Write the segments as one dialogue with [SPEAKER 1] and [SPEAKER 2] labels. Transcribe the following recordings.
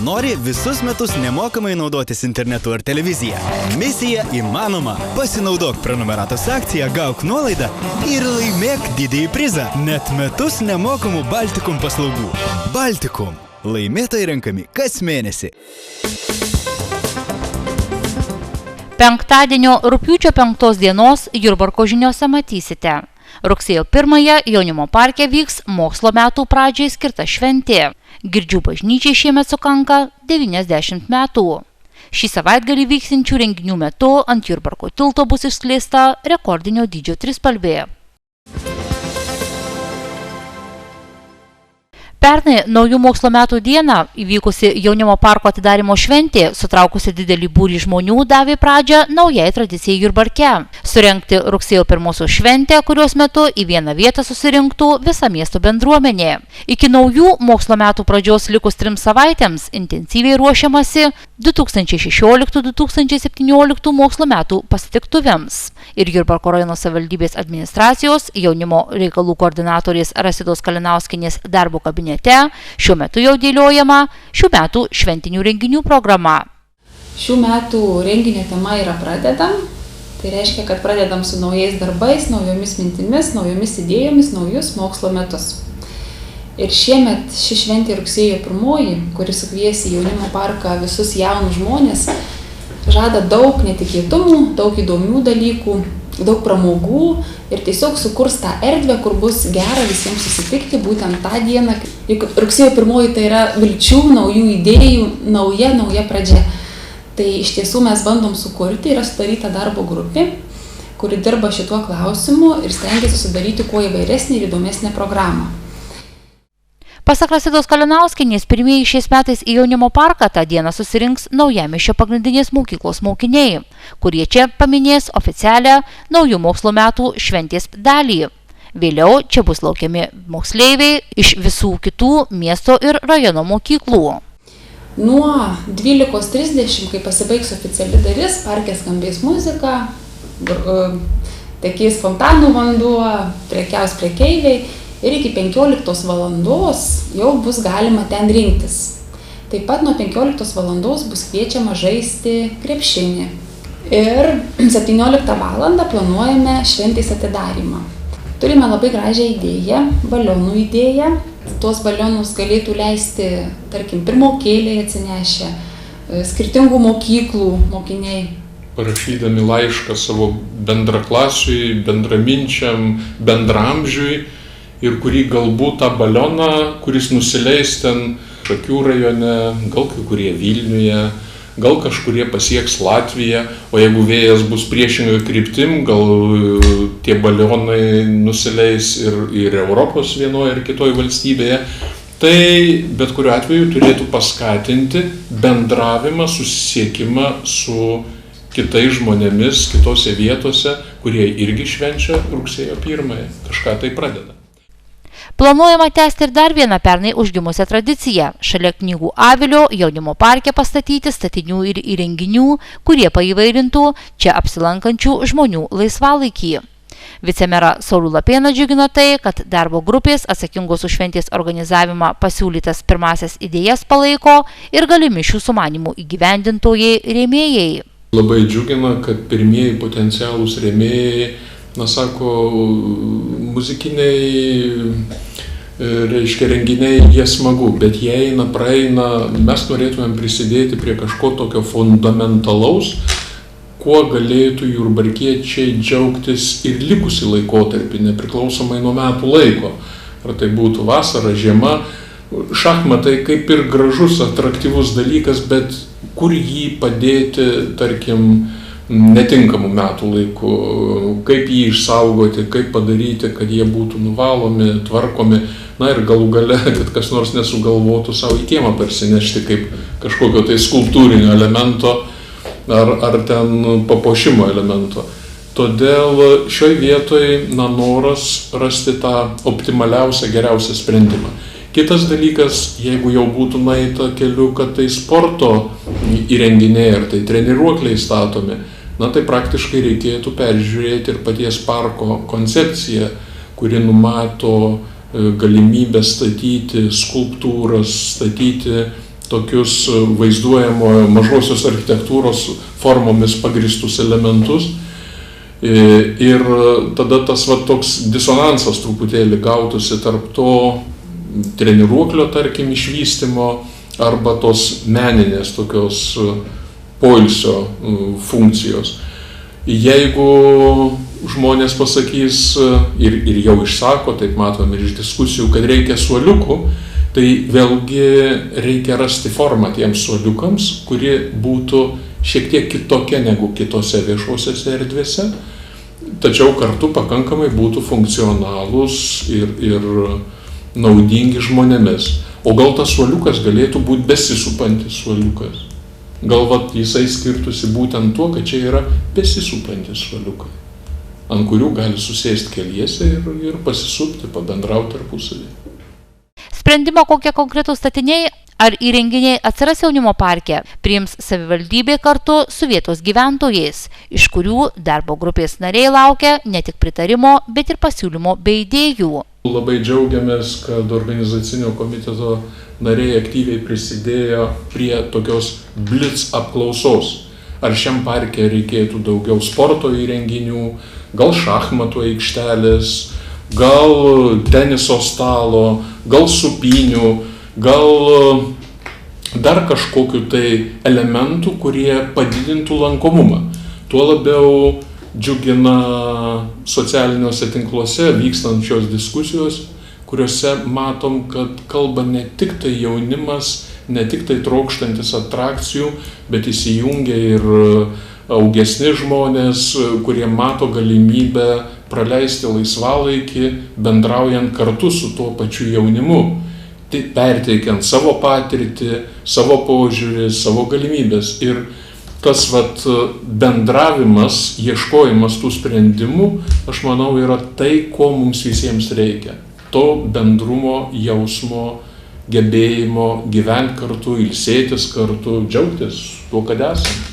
[SPEAKER 1] Nori visus metus nemokamai naudotis internetu ar televizija? Misija įmanoma. Pasinaudok prenumeratos akciją, gauk nuolaidą ir laimėk didįjį prizą. Net metus nemokamų Baltikum paslaugų. Baltikum. Laimėtojai renkami kas mėnesį.
[SPEAKER 2] Penktadienio rugpjūčio 5 dienos Jurbarko žiniose matysite. Rugsėjo 1 Jaunimo parke vyks mokslo metų pradžiai skirta šventė. Girdžių bažnyčiai šiemet sukanka 90 metų. Šį savaitgalį vyksinčių renginių metu ant Jurbarko tilto bus išskleista rekordinio dydžio trispalvė. Pernai naujų mokslo metų dieną įvykusi Jaunimo parko atidarymo šventė, sutraukusi didelį būrį žmonių, davė pradžią naujai tradicijai Jurbarke. Surengti rugsėjo 1 šventę, kurios metu į vieną vietą susirinktų visa miesto bendruomenė. Iki naujų mokslo metų pradžios likus 3 savaitėms intensyviai ruošiamasi 2016-2017 mokslo metų pasitiktuvėms. Ir Jurbarko rajono savivaldybės administracijos jaunimo reikalų koordinatorės Rasitos Kalinauskienės darbo kabinete šiuo metu jau dėliojama šių metų šventinių renginių programa.
[SPEAKER 3] Šių metų renginio tema yra pradedam. Tai reiškia, kad pradedam su naujais darbais, naujomis mintimis, naujomis idėjomis, naujus mokslo metus. Ir šiemet ši šventė rugsėjo 1, kuri sukvies į Jaunimo parką visus jaunus žmonės, žada daug netikėtumų, daug įdomių dalykų, daug pramogų ir tiesiog sukurs tą erdvę, kur bus gera visiems susitikti būtent tą dieną. Juk rugsėjo 1 tai yra vilčių, naujų idėjų, nauja pradžia. Tai iš tiesų mes bandom sukurti, yra sudaryta darbo grupė, kuri dirba šituo klausimu ir stengiasi sudaryti kuo įvairesnį ir įdomesnę programą.
[SPEAKER 2] Pasak Rasitos Kalinauskienės, pirmieji šiais metais į Jaunimo parką tą dieną susirinks Naujamiesčio pagrindinės mokyklos mokiniai, kurie čia paminės oficialią naujų mokslo metų šventės dalį. Vėliau čia bus laukiami moksleiviai iš visų kitų miesto ir rajono mokyklų.
[SPEAKER 3] Nuo 12:30, kai pasibaigs oficiali dalis, parke skambės muzika, tekės fontanų vanduo, prekiaus prekeiviai. Ir iki 15 valandos jau bus galima ten rinktis. Taip pat nuo 15 valandos bus kviečiama žaisti krepšinį. Ir 17 valandą planuojame šventės atidarymą. Turime labai gražią idėją, balionų idėją. Tuos balionus galėtų leisti, tarkim, pirmokėliai atsinešę, skirtingų mokyklų mokiniai.
[SPEAKER 4] Parašydami laišką savo bendraklasiui, bendraminčiam, bendramžiui, ir kurį galbūt tą balioną, kuris nusileis ten Šakių rajone, gal kai kurie Vilniuje, gal kažkurie pasieks Latviją, o jeigu vėjas bus priešinga kryptim, gal tie balionai nusileis ir Europos vienoje ir kitoje valstybėje. Tai bet kuriuo atveju turėtų paskatinti bendravimą, susisiekimą su kitais žmonėmis, kitose vietose, kurie irgi švenčia rugsėjo 1, kažką tai pradeda.
[SPEAKER 2] Planuojama tęsti ir dar vieną pernai užgimusią tradiciją. Šalia knygų avilio Jaunimo parke pastatyti statinių ir įrenginių, kurie paįvairintų čia apsilankančių žmonių laisvalaikį. Vicemerą Saulių Lapėną džiugino tai, kad darbo grupės atsakingos už šventės organizavimą pasiūlytas pirmasias idėjas palaiko ir galimi šių sumanymų įgyvendintojai rėmėjai.
[SPEAKER 4] Labai džiugina, kad pirmieji potencialūs rėmėjai, muzikiniai, renginiai, jie smagu, bet jie eina, praeina, mes norėtumėm prisidėti prie kažko tokio fundamentalaus, kuo galėtų jurbarkiečiai džiaugtis ir likusį laikotarpį, nepriklausomai nuo metų laiko. Ar tai būtų vasara, žiema, šachmatai kaip ir gražus, atraktyvus dalykas, bet kur jį padėti, tarkim, netinkamų metų laikų, kaip jį išsaugoti, kaip padaryti, kad jie būtų nuvalomi, tvarkomi, na ir galų gale, kad kas nors nesugalvotų savo į kiemą parsinešti kaip kažkokio tai skulptūrinio elemento ar ten papuošimo elemento. Todėl šioj vietoj noras rasti tą optimaliausią, geriausią sprendimą. Kitas dalykas, jeigu jau būtų nueita keliu, kad tai sporto įrenginiai ar tai treniruokliai statomi, na tai praktiškai reikėtų peržiūrėti ir paties parko koncepciją, kuri numato galimybę statyti skulptūras, statyti tokius vaizduojamojo mažosios architektūros formomis pagristus elementus. Ir tada tas toks disonansas truputėlį gautųsi tarp to treniruoklio, tarkim, išvystymo arba tos meninės tokios poilsio funkcijos. Jeigu žmonės pasakys ir jau išsako, taip matome iš diskusijų, kad reikia suoliukų, tai vėlgi reikia rasti formą tiems suoliukams, kuri būtų šiek tiek kitokia negu kitose viešosiose erdvėse, tačiau kartu pakankamai būtų funkcionalūs ir naudingi žmonėmis. O gal tas suoliukas galėtų būti besisupantis suoliukas. Gal jisai skirtųsi būtent tuo, kad čia yra besisupantis suoliukai, ant kurių gali susėsti keliese ir pasisupti, pabendrauti tarpusavį.
[SPEAKER 2] Sprendimo, kokie konkretūs statiniai ar įrenginiai atsiras jaunimo parke, priims savivaldybė kartu su vietos gyventojais, iš kurių darbo grupės nariai laukia ne tik pritarimo, bet ir pasiūlymo bei idėjų.
[SPEAKER 4] Labai džiaugiamės, kad organizacinio komiteto nariai aktyviai prisidėjo prie tokios blitz apklausos. Ar šiam parke reikėtų daugiau sporto įrenginių, gal šachmatų aikštelės, gal teniso stalo, gal supynių, gal dar kažkokių tai elementų, kurie padidintų lankomumą. Tuo labiau džiugina socialiniuose tinkluose vykstančios diskusijos, kuriuose matom, kad kalba ne tik tai jaunimas, ne tik tai trokštantis atrakcijų, bet įsijungia ir augesni žmonės, kurie mato galimybę praleisti laisvalaikį, bendraujant kartu su tuo pačiu jaunimu, perteikiant savo patirtį, savo požiūrį, savo galimybės. Ir tas bendravimas, ieškojimas tų sprendimų, aš manau, yra tai, ko mums visiems reikia. To bendrumo jausmo, gebėjimo gyventi kartu, ilsėtis kartu, džiaugtis tuo, kad esame.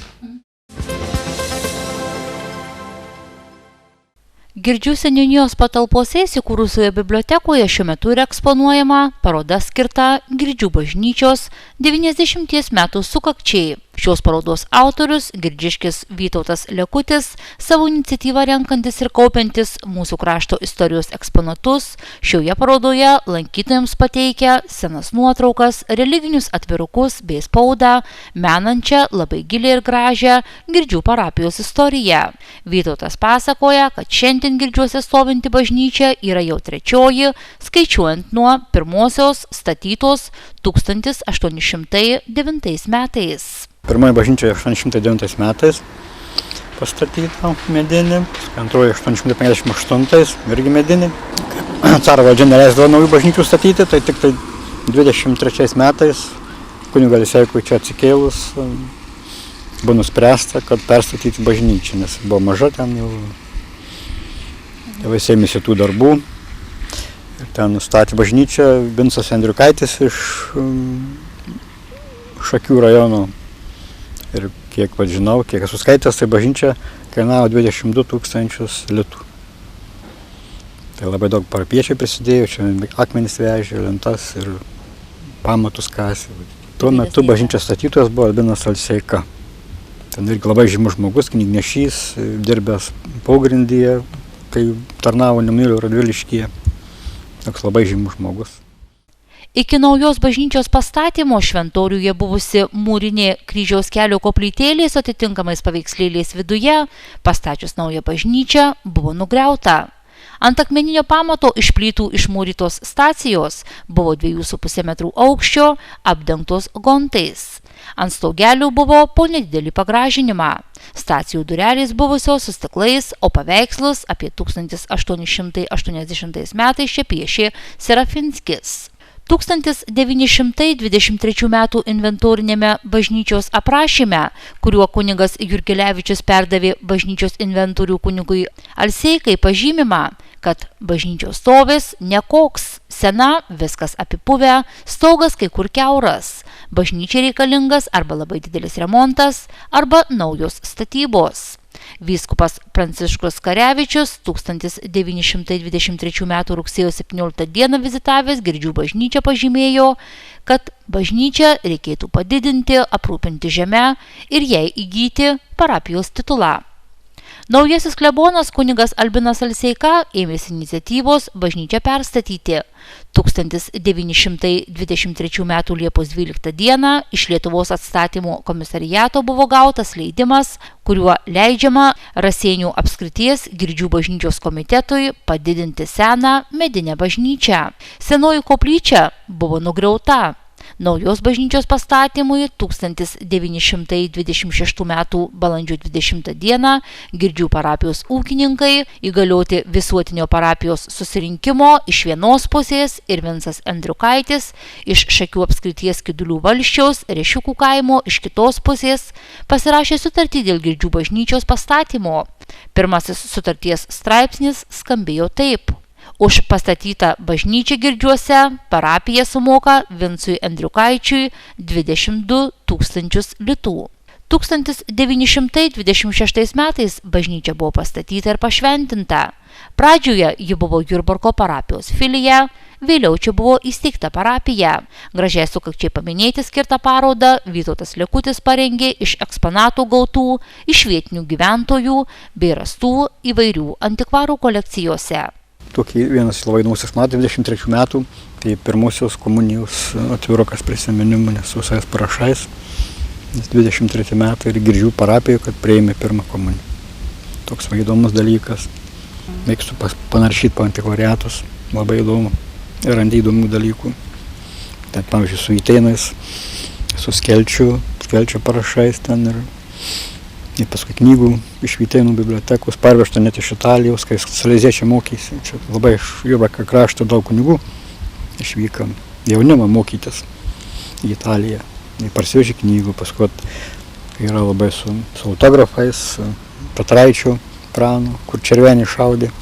[SPEAKER 2] Girdžių seniūnijos patalpose įsikūrusioje bibliotekoje šiuo metu yra eksponuojama paroda skirta Girdžių bažnyčios 90 metų sukakčiai. Šios parodos autorius, girdziškis Vytautas Lekutis, savo iniciatyvą renkantis ir kaupiantis mūsų krašto istorijos eksponatus, šioje parodoje lankytojams pateikia senas nuotraukas, religinius atvirukus bei spaudą, menančią labai gilią ir gražią Girdžių parapijos istoriją. Vytautas pasakoja, kad šiandien Girdžiuose stovinti bažnyčia yra jau trečioji, skaičiuojant nuo pirmosios statytos 1809 metais.
[SPEAKER 5] Pirmoji bažnyčia 809 metais pastatyta medinė, antroji 858 irgi medinė. Caro valdžia neleisdavo naujų bažnyčių statyti, tai tik 23 metais kunigo Aliseikui čia atsikėlus buvo nuspręsta, kad perstatyti bažnyčią, nes buvo maža ten jau. Tėvai ėmėsi tų darbų. Ir ten nustatė bažnyčią Vincas Andriukaitis iš Šakių rajono. Ir kiek žinau, kiek esu skaitęs, tai bažnyčia kainavo 22 000 litų. Tai labai daug parapiečiai prisidėjo, čia akmenis vežė, lentas ir pamatus kasė. Tuo metu bažnyčios statytojas buvo Albinas Alseika. Ten irgi labai žymus žmogus, knygnešys, dirbęs pogrindyje, kai tarnavo Nemėlio Radviliškyje. Toks labai žymus žmogus.
[SPEAKER 2] Iki naujos bažnyčios pastatymo šventoriuje buvusi mūrinė kryžiaus kelio koplytėlė su atitinkamais paveikslėliais viduje, pastačius naują bažnyčią, buvo nugriauta. Ant akmeninio pamato iš plytų išmūrytos stacijos buvo 2,5 metrų aukščio, apdengtos gontais. Ant staugelių buvo po nedidelį pagražinimą. Stacijų durelės buvusios su stiklais, o paveikslus apie 1880 metais čia piešė Serafinskis. 1923 metų inventorinėme bažnyčios aprašyme, kuriuo kunigas Jurgelevičius perdavė bažnyčios inventorių kunigui Alseikai, pažymima, kad bažnyčios stovis nekoks, sena, viskas apipuvę, stogas kai kur kiauras, bažnyčiai reikalingas arba labai didelis remontas, arba naujos statybos. Vyskupas Pranciškus Karevičius 1923 m. rugsėjo 17 d. vizitavęs Girdžių bažnyčią pažymėjo, kad bažnyčią reikėtų padidinti, aprūpinti žemę ir jai įgyti parapijos titulą. Naujasis klebonas kunigas Albinas Alseika ėmėsi iniciatyvos bažnyčią perstatyti. 1923 m. Liepos 12 d. iš Lietuvos atstatymo komisariato buvo gautas leidimas, kuriuo leidžiama Raseinių apskrities Girdžių bažnyčios komitetui padidinti seną medinę bažnyčią. Senoji koplyčia buvo nugriauta. Naujos bažnyčios pastatymui 1926 m. balandžio 20 d. Girdžių parapijos ūkininkai įgalioti visuotinio parapijos susirinkimo iš vienos pusės ir Vincas Andriukaitis iš Šakių apskrities Kidulių valsčiaus Rešiukų kaimo iš kitos pusės pasirašė sutartį dėl Girdžių bažnyčios pastatymo. Pirmasis sutarties straipsnis skambėjo taip. Už pastatytą bažnyčią Girdžiuose parapija sumoka Vincui Andriukaičiui 22 000 litų. 1926 metais bažnyčia buvo pastatyta ir pašventinta. Pradžioje ji buvo Jurbarko parapijos filija, vėliau čia buvo įsteigta parapija. Gražiai sukakčiai paminėti skirtą parodą Vytautas Lekutis parengė iš eksponatų gautų, iš vietinių gyventojų bei rastų įvairių antikvarų kolekcijose.
[SPEAKER 5] Tokį vienas labai naujas metų, 23 metų, tai pirmosios komunijos atvirukas prisiminimų, nes su visais parašais, nes 23 metai ir Girdžių parapijoje, kad priėmė pirmą komuniją. Toks va įdomus dalykas. Mėgstu panaršyti po antikvariatus, labai įdomu, ir randi įdomių dalykų. Ten, pavyzdžiui, su įteinais, su skelčiu parašais ten ir paskui knygų iš Vytėnų bibliotekos, parvežta net iš Italijos, kai saleziečiai mokėsi. Čia labai iš Jurbarko krašto daug kunigų išvyko jaunimą mokytis į Italiją. Jie parsivežė knygų, paskui yra labai su autografais, Petraičio Prano, kur Červenį šaudė.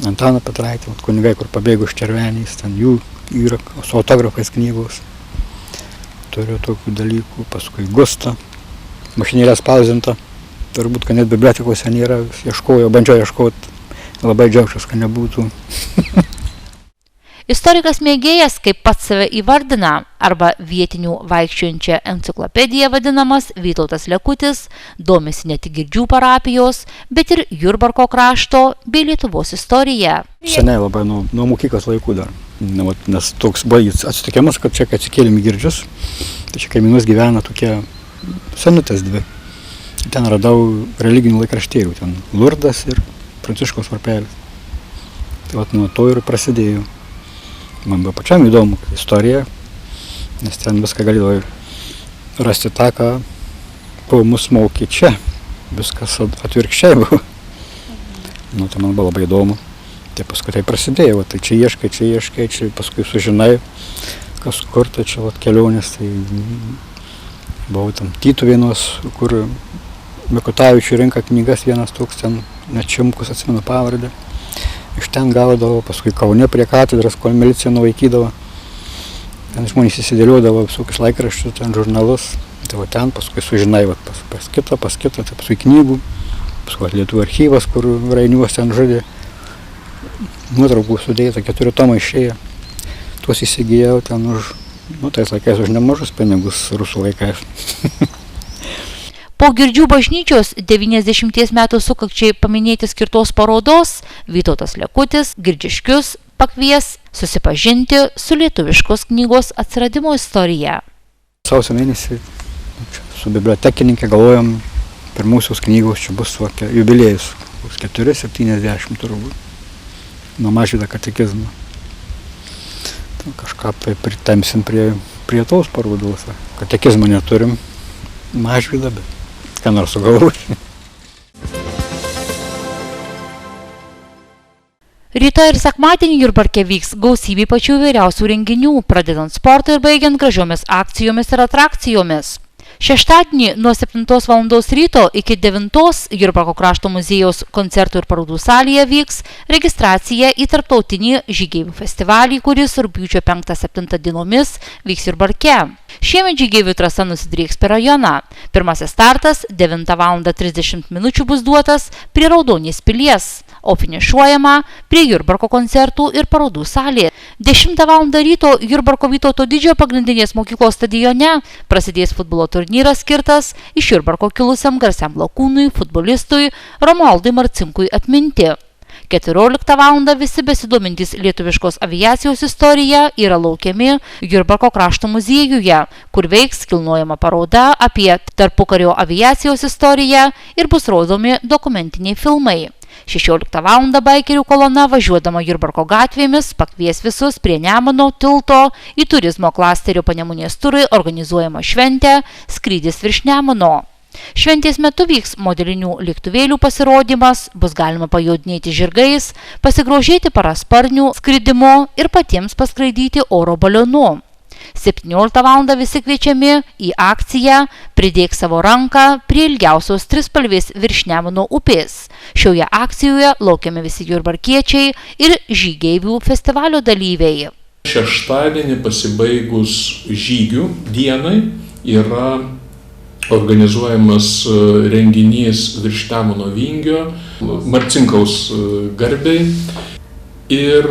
[SPEAKER 5] Antaną Petraitį, kunigai, kur pabėgo iš Červenys, ten jų yra su autografais knygos. Turiu tokių dalykų, paskui Gusta. Mašinėlė spausdinta, turbūt, kad net bibliotekose nėra, bandžiau ieškoti, labai džiaugčiaus, kad nebūtų.
[SPEAKER 2] Istorikas mėgėjas, kaip pats save įvardina, arba vietinių vaikščiojančią enciklopediją vadinamas Vytautas Lekutis, domisi ne tik Girdžių parapijos, bet ir Jurbarko krašto bei Lietuvos istorija.
[SPEAKER 5] Seniai labai nuo mokyklos laikų dar, nes toks buvo atsitikimas, kad čia atsikėlėm į Girdžius, tai čia kaimynus gyvena tokie senutės dvi. Ten radau religinių laikraštėlių, ten Lurdas ir Pranciškaus varpelis. Tai nuo to ir prasidėjo. Man buvo pačiam įdomu istorija, nes ten viską galėdavai rasti tą, ką po mus mokė čia. Viskas atvirkščiai buvo. Tai man buvo labai įdomu. Tai paskui tai prasidėjo, tai čia ieškai, čia paskui sužinai, kas kur, tai čia kelionės. Tai buvau tam Tytuvėnuos, kur Mikutavičių rinka knygas, vienas toks ten, net Čimkus, atsimenu pavardę. Iš ten gaudavo, paskui Kaune prie katedros, kol milicija nuvaikydavo. Ten žmonės įsidėliodavo visokius laikraščius, ten žurnalus. Tai va ten paskui sužinai, pas kitą, tai paskui knygų. Paskui Lietuvų archyvas, kur Rainiuos ten žudė. Nuotraukų sudėta, 4 tomai išėjo. Tuos įsigijau ten už, tais laikais už nemažus pinigus rusų laikais.
[SPEAKER 2] Po Girdžių bažnyčios 90 metų sukakčiai paminėti skirtos parodos Vytautas Lekutis Girdžiškius pakvies susipažinti su lietuviškos knygos atsiradimo istorija.
[SPEAKER 5] Sausio mėnesį su bibliotekininkė galvojom, pirmusios knygos čia bus jubiliejus, 470 turbūt, nuo Mažvydo katekizmo. Kažką pritemsim prie tos parodos. Katekizmo neturim Mažvydą, bet ką nors sugalvoti.
[SPEAKER 2] Rytoj ir sekmadienį Jurbarke vyks gausybė pačių įvairiausių renginių, pradedant sportą ir baigiant gražiomis akcijomis ir atrakcijomis. Šeštadienį nuo 7 val. Ryto iki 9 Jurbarko krašto muziejaus koncertų ir parodų salėje vyks registracija į tarptautinį žygeivių festivalį, kuris rugpjūčio 5-7 dienomis vyks Jurbarke. Šiemet žygeivių trasa nusidrieks per rajoną. Pirmasis startas 9:30 min. Bus duotas prie Raudonės pilies, o finišuojama prie Jurbarko koncertų ir parodų salė. 10 val. Ryto Jurbarko Vytauto Didžiojo pagrindinės mokyklos stadione prasidės futbolo turnyras skirtas iš Jurbarko kilusiam garsiam lakūnui, futbolistui Romualdui Marcinkui atminti. 14 val. Visi besidomintys lietuviškos aviacijos istorija yra laukiami Jurbarko krašto muziejuje, kur veiks kilnojama paroda apie tarpukario aviacijos istoriją ir bus rodomi dokumentiniai filmai. 16 val. Baikerių kolona važiuodama Jurbarko gatvėmis pakvies visus prie Nemuno tilto į turizmo klasterio Panemunės turai organizuojamą šventę Skrydis virš Nemuno. Šventės metu vyks modelinių lėktuvėlių pasirodymas, bus galima pajodinėti žirgais, pasigrožėti parasparnių skridimu ir patiems paskraidyti oro balionu. 17 val. Visi kviečiami į akciją Pridėk savo ranką prie ilgiausios trispalvės virš Nemuno upės. Šioje akcijoje laukiami visi jurbarkiečiai ir žygeivių festivalio dalyviai.
[SPEAKER 4] Šeštadienį pasibaigus žygių dienai yra organizuojamas renginys virš Nemuno vingio Marcinkaus garbei ir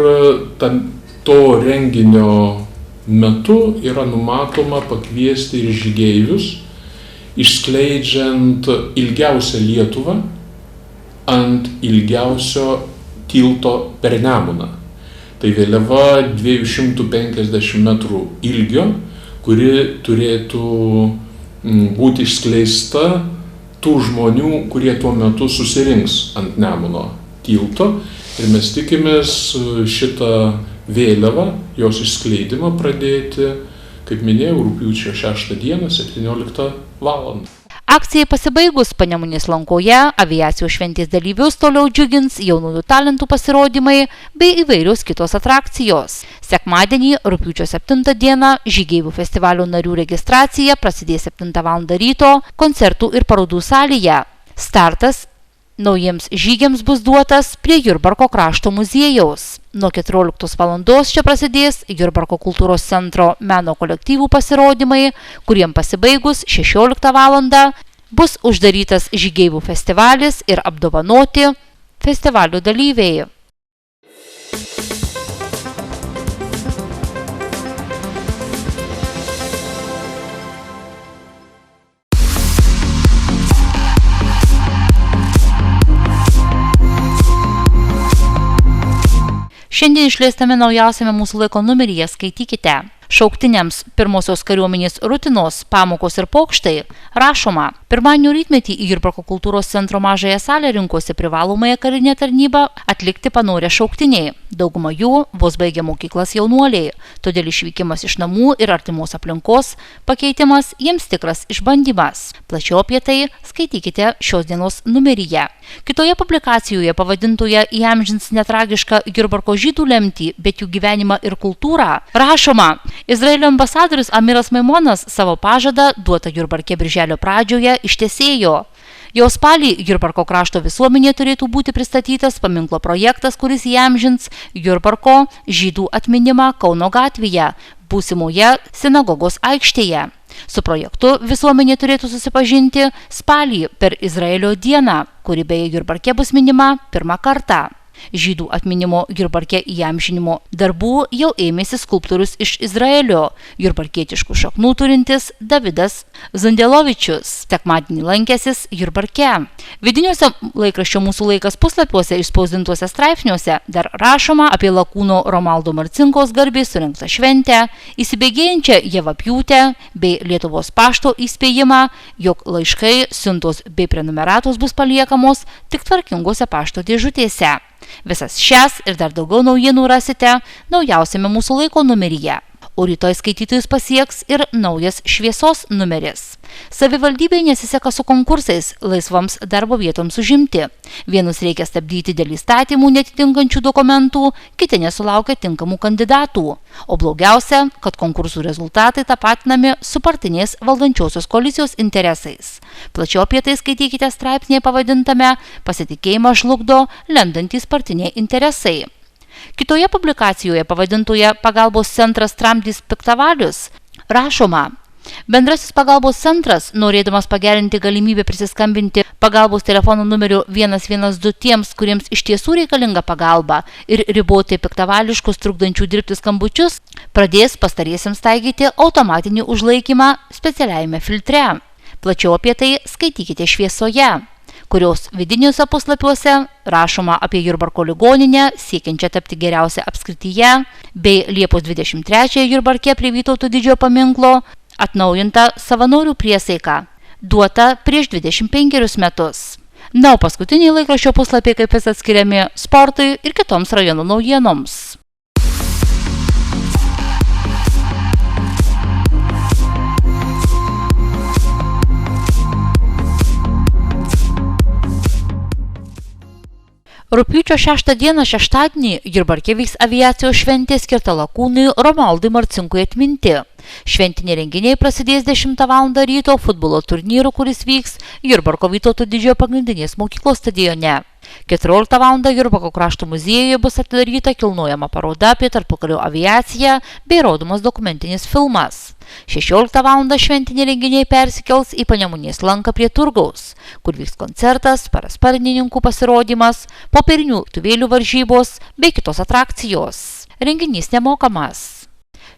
[SPEAKER 4] to renginio metu yra numatoma pakviesti ir žygeivius, išskleidžiant ilgiausią Lietuvą ant ilgiausio tilto per Nemuną. Tai vėliava 250 metrų ilgio, kuri turėtų būti išskleista tų žmonių, kurie tuo metu susirinks ant Nemuno tilto. Ir mes tikimės šitą vėliavą, jos išskleidimą pradėti, kaip minėjau, rugpjūčio 6 dieną, 17 val.
[SPEAKER 2] Akcijai pasibaigus Panemunės lankoje aviacijos šventės dalyvius toliau džiugins jaunųjų talentų pasirodymai bei įvairios kitos atrakcijos. Sekmadienį, rugpjūčio 7 dieną, žygeivių festivalio narių registracija prasidės 7 val. Ryto koncertų ir parodų salėje. Startas naujiems žygiams bus duotas prie Jurbarko krašto muziejaus. Nuo 14 val. Čia prasidės Jurbarko kultūros centro meno kolektyvų pasirodymai, kuriem pasibaigus 16 val. Bus uždarytas žygeivių festivalis ir apdovanoti festivalio dalyviai. Šiandien išleistame naujausiame mūsų laiko numeryje skaitykite. Šauktiniams pirmosios kariuomenės rutinos, pamokos ir pokštai rašoma. Pirmadienio rytmetį į Jurbarko kultūros centro mažąją salę rinkosi privalomąją karinę tarnybą atlikti panorę šauktiniai. Dauguma jų vos baigė mokyklas jaunuoliai, todėl išvykimas iš namų ir artimos aplinkos pakeitimas jiems tikras išbandymas. Plačiau apie tai skaitykite šios dienos numeryje. Kitoje publikacijoje pavadintoje Įamžins netragišką Jurbarko žydų lemtį, bet jų gyvenimą ir kultūrą rašoma. Izraelio ambasadorius Amiras Maimonas savo pažadą duotą Jurbarke birželio pradžioje ištesėjo. Jau spalį Jurbarko krašto visuomenė turėtų būti pristatytas paminklo projektas, kuris įamžins Jurbarko žydų atminimą Kauno gatvėje, būsimoje sinagogos aikštėje. Su projektu visuomenė turėtų susipažinti spalį per Izraelio dieną, kuri beje Jurbarke bus minima pirmą kartą. Žydų atminimo Jurbarke įamžinimo darbų jau ėmėsi skulptorius iš Izraelio, jurbarkietiškų šaknų turintis Davidas Zandelovičius. Sekmadienį lankęsis Jurbarke. Vidiniuose laikraščio Mūsų laikas puslapiuose išspausdintuose straipsniuose dar rašoma apie lakūno Romualdo Marcinkos garbei surengtą šventę, įsibėgėjančią javapjūtę bei Lietuvos pašto įspėjimą, jog laiškai, siuntos bei prenumeratos bus paliekamos tik tvarkingose pašto dėžutėse. Visas šias ir dar daugiau naujienų rasite naujausiame Mūsų laiko numeryje. O rytoj skaitytojus pasieks ir naujas Šviesos numeris. Savivaldybei nesiseka su konkursais laisvams darbo vietoms užimti. Vienus reikia stabdyti dėl įstatymų netitinkančių dokumentų, kiti nesulaukia tinkamų kandidatų. O blogiausia, kad konkursų rezultatai tapatinami su partinės valdančiosios koalicijos interesais. Plačiau apie tai skaitykite straipsnėje pavadintame Pasitikėjimą žlugdo lendantys partiniai interesai. Kitoje publikacijoje pavadintoje Pagalbos centras tramdys piktavalius rašoma. Bendrasis pagalbos centras, norėdamas pagerinti galimybę prisiskambinti pagalbos telefono numeriu 112 tiems, kuriems iš tiesų reikalinga pagalba ir riboti piktavališkus trukdančių dirbti skambučius, pradės pastariesiems taikyti automatinį užlaikymą specialiajame filtre. Plačiau apie tai skaitykite Šviesoje, kurios vidiniuose puslapiuose rašoma apie Jurbarko ligoninę, siekiančią tapti geriausia apskrityje, bei Liepos 23 Jurbarke prie Vytauto didžiojo paminklo atnaujinta savanorių priesaika, duota prieš 25 metus. Na, o paskutiniai laikraščio puslapiai kaip vis atskiriami sportui ir kitoms rajonų naujienoms. Rugpjūčio 6 dieną šeštadienį Jurbarke vyks aviacijos šventė skirta lakūnui Romualdui Marcinkui atminti. Šventiniai renginiai prasidės 10 val. Ryto futbolo turnyru, kuris vyks Jurbarko Vytauto didžiojo pagrindinės mokyklos stadione. 14 val. Jurbarko krašto muziejuje bus atidaryta kilnojama paroda apie tarpukario aviaciją bei rodomas dokumentinis filmas. 16 val. Šventiniai renginiai persikels į Panemunės lanką prie turgaus, kur vyks koncertas, parasparnininkų pasirodymas, popierinių tuvėlių varžybos bei kitos atrakcijos. Renginys nemokamas.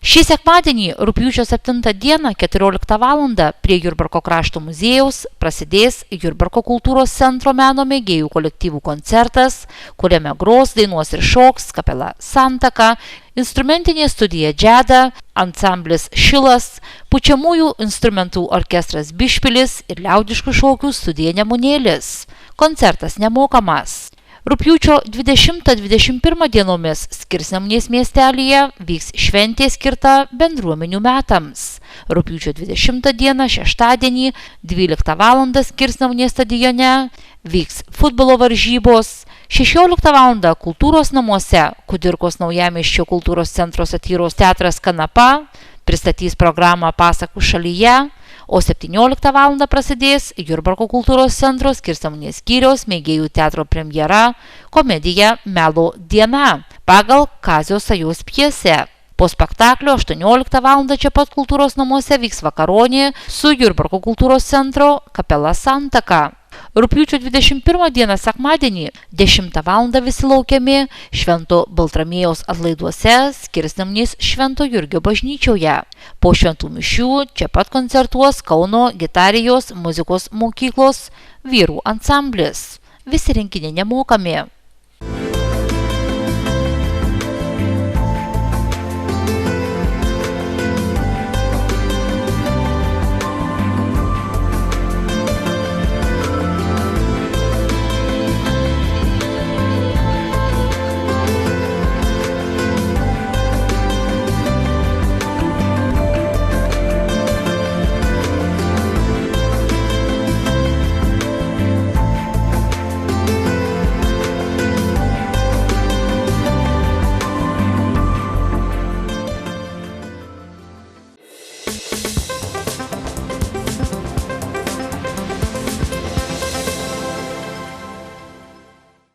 [SPEAKER 2] Šį sekmadienį, rugpjūčio 7 dieną, 14 val. Prie Jurbarko krašto muziejaus prasidės Jurbarko kultūros centro meno mėgėjų kolektyvų koncertas, kuriame gros, dainuos ir šoks kapela Santaka, instrumentinė studija Džeda, ansamblis Šilas, pučiamųjų instrumentų orkestras Bišpilis ir liaudiškų šokių studija Nemunėlis. Koncertas nemokamas. Rugpjūčio 20-21 dienomis Skirsnemunės miestelyje vyks šventė skirta bendruomenių metams. Rugpjūčio 20 dieną šeštadienį 12 val. Skirsnemunės stadione vyks futbolo varžybos. 16 val. Kultūros namuose Kudirkos naujamiesčio kultūros centro satyros teatras Kanapa pristatys programą Pasakų šalyje, o 17 val. Prasidės Jurbarko kultūros centro Skirsnemunės skyriaus mėgėjų teatro premjera komedija Melo diena pagal Kazio Sajos pjesę. Po spektaklio 18 val. Čia pat kultūros namuose vyks vakaronė su Jurbarko kultūros centro kapela Santaka. Rugpjūčio 21 dieną sekmadienį 10 val. Visi laukiami Švento Baltramiejaus atlaiduose Skirsnemunės Švento Jurgio bažnyčioje. Po šventų mišių čia pat koncertuos Kauno gitarijos muzikos mokyklos vyrų ansamblis. Visi renginiai nemokami.